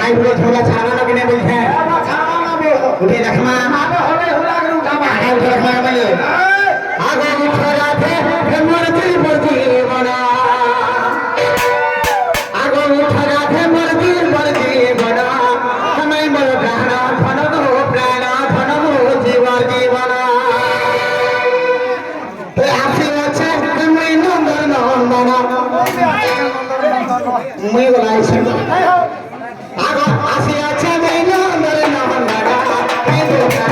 भाई बोले थोड़ा छाना ना किने बोलते हैं छाना ना बोलो उठे रखमा आगे होले होला के उठावा आगे उठे रखमा बोले आगे उठे राते फिर मूर्ति मूर्ति बना आगे उठे राते मूर्ति मूर्ति बना हमें मोर प्राण धन हो जीवन जीवना तो आसे अच्छा मैं नंदन नंदन मैं बोला ऐसे आगो आसे अच्छा मैं नंदन नंदन मैं तो गाना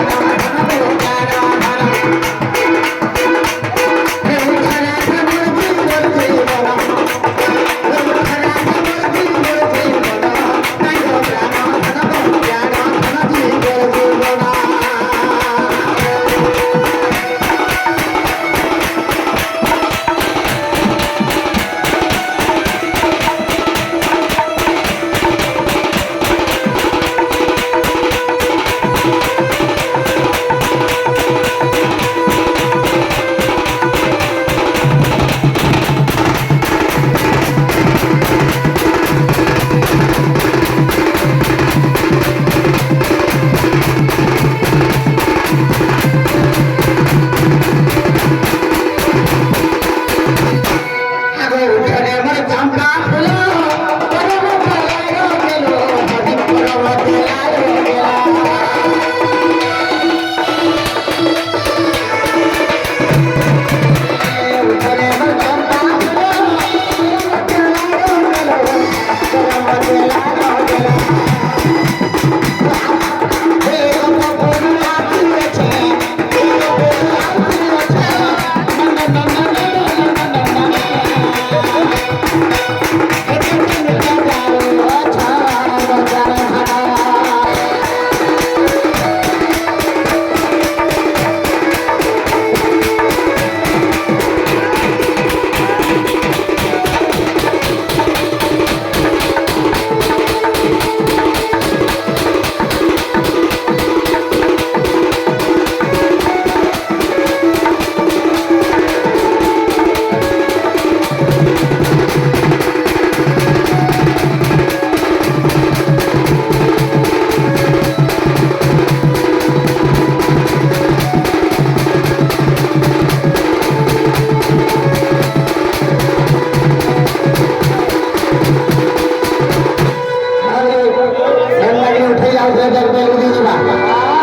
उठे जाओ 1000 रुपया दे दीजिएगा